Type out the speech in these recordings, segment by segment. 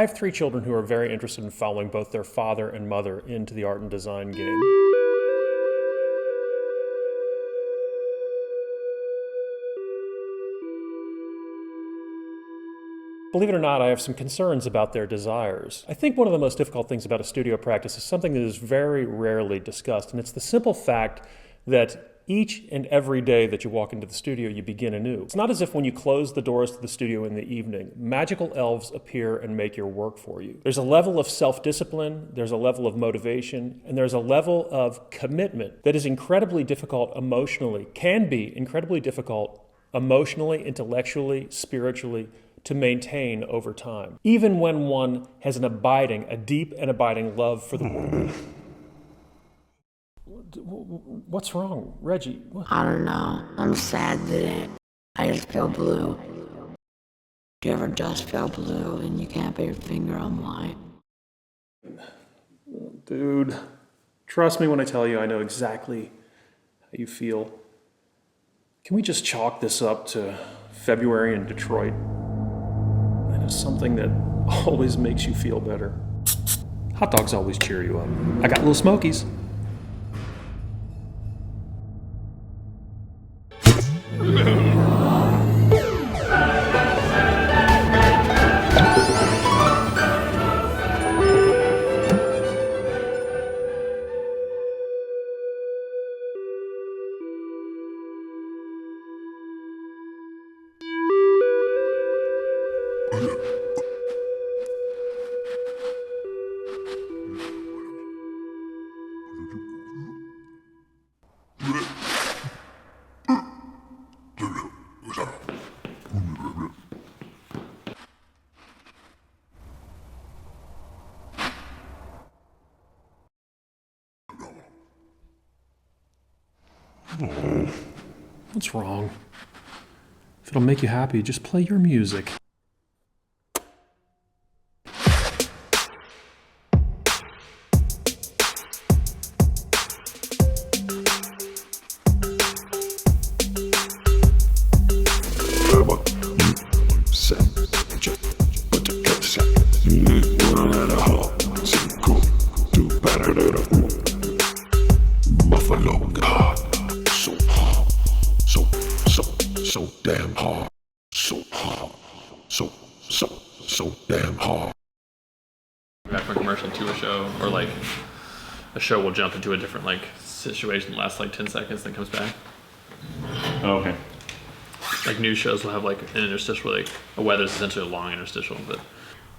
I have 3 children who are very interested in following both their father and mother into the art and design game. Believe it or not, I have some concerns about their desires. I think one of the most difficult things about a studio practice is something that is very rarely discussed, and it's the simple fact that each and every day that you walk into the studio, you begin anew. It's not as if when you close the doors to the studio in the evening, magical elves appear and make your work for you. There's a level of self-discipline, there's a level of motivation, and there's a level of commitment that is incredibly difficult emotionally, can be incredibly difficult emotionally, intellectually, spiritually, to maintain over time, even when one has a deep and abiding love for the work. What's wrong, Reggie? What? I don't know. I'm sad today. I just feel blue. Do you ever just feel blue and you can't put your finger on why? Dude, trust me when I tell you I know exactly how you feel. Can we just chalk this up to February in Detroit? And it's something that always makes you feel better. Hot dogs always cheer you up. I got little Smokies. What's wrong? If it'll make you happy, just play your music. So damn hard. So hard. So damn hard. Back from a commercial to a show, or like a show will jump into a different like situation that lasts like 10 seconds, then comes back. Oh, okay. Like new shows will have like an interstitial, like a weather's essentially a long interstitial, but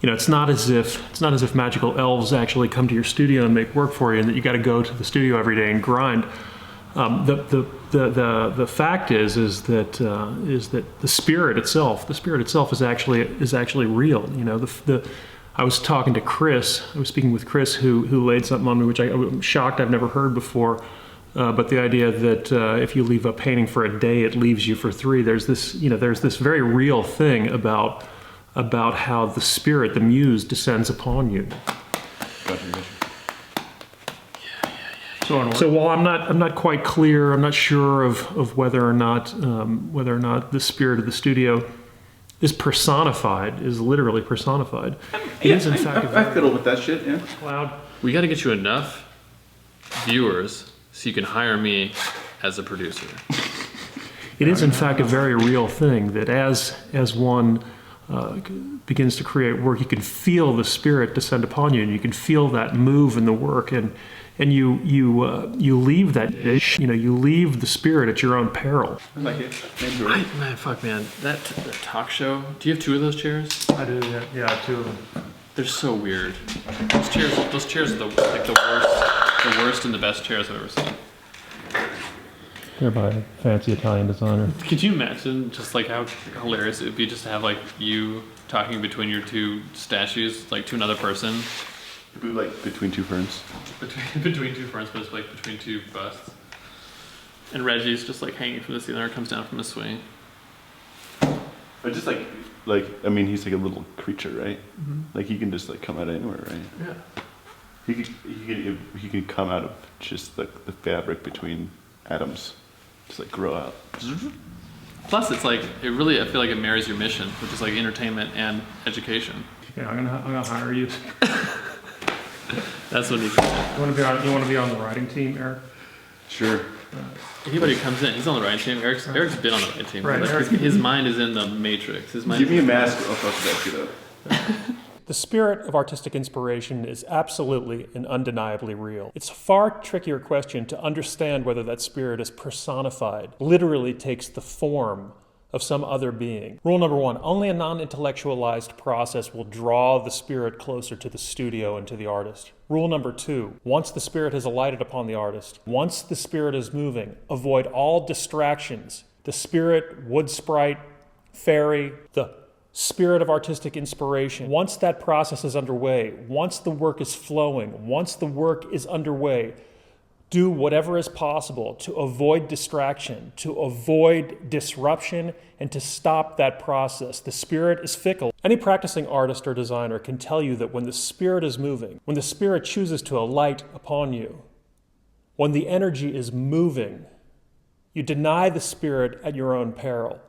You know, it's not as if magical elves actually come to your studio and make work for you, and that you got to go to the studio every day and grind. The fact is that the spirit itself is actually real. You know, I was talking to Chris. I was speaking with Chris, who laid something on me, which I'm shocked I've never heard before. But the idea that if you leave a painting for a day, it leaves you for 3. There's this very real thing about how the spirit, the muse, descends upon you. So while I'm not quite clear, I'm not sure of whether or not the spirit of the studio is personified, is literally personified. It is in fact. I fiddle with that shit. Yeah. Cloud. we got to get you enough viewers so you can hire me as a producer. It is in fact a very real thing that as one begins to create work, you can feel the spirit descend upon you, and you can feel that move in the work, and you leave that, you leave the spirit at your own peril. I like it. Man, that talk show. Do you have 2 of those chairs? I do, yeah, 2 of them. They're so weird. Those chairs are the worst and the best chairs I've ever seen. They're by a fancy Italian designer. Could you imagine just like how hilarious it would be just to have like you talking between your 2 statues, like to another person? Like between 2 ferns. Between 2 ferns, but it's like between 2 busts. And Reggie's just like hanging from the ceiling or comes down from a swing. But just like I mean, he's like a little creature, right? Mm-hmm. Like he can just like come out of anywhere, right? Yeah. He can come out of just like the fabric between atoms, just like grow out. Plus, it's like I feel like it marries your mission, which is like entertainment and education. Yeah, I'm gonna hire you. That's when you come in. You want to be on the writing team, Eric? Sure. Anybody who comes in, he's on the writing team. Eric's been on the writing team. Right, Like, Eric- his mind is in the matrix. His mind Give me a mask, I'll fuck that shit up. The spirit of artistic inspiration is absolutely and undeniably real. It's a far trickier question to understand whether that spirit is personified, literally takes the form of some other being. Rule number 1, only a non-intellectualized process will draw the spirit closer to the studio and to the artist. Rule number 2, once the spirit has alighted upon the artist, once the spirit is moving, avoid all distractions. The spirit, wood sprite, fairy, the spirit of artistic inspiration. Once that process is underway, once the work is flowing, once the work is underway, do whatever is possible to avoid distraction, to avoid disruption, and to stop that process. The spirit is fickle. Any practicing artist or designer can tell you that when the spirit is moving, when the spirit chooses to alight upon you, when the energy is moving, you deny the spirit at your own peril.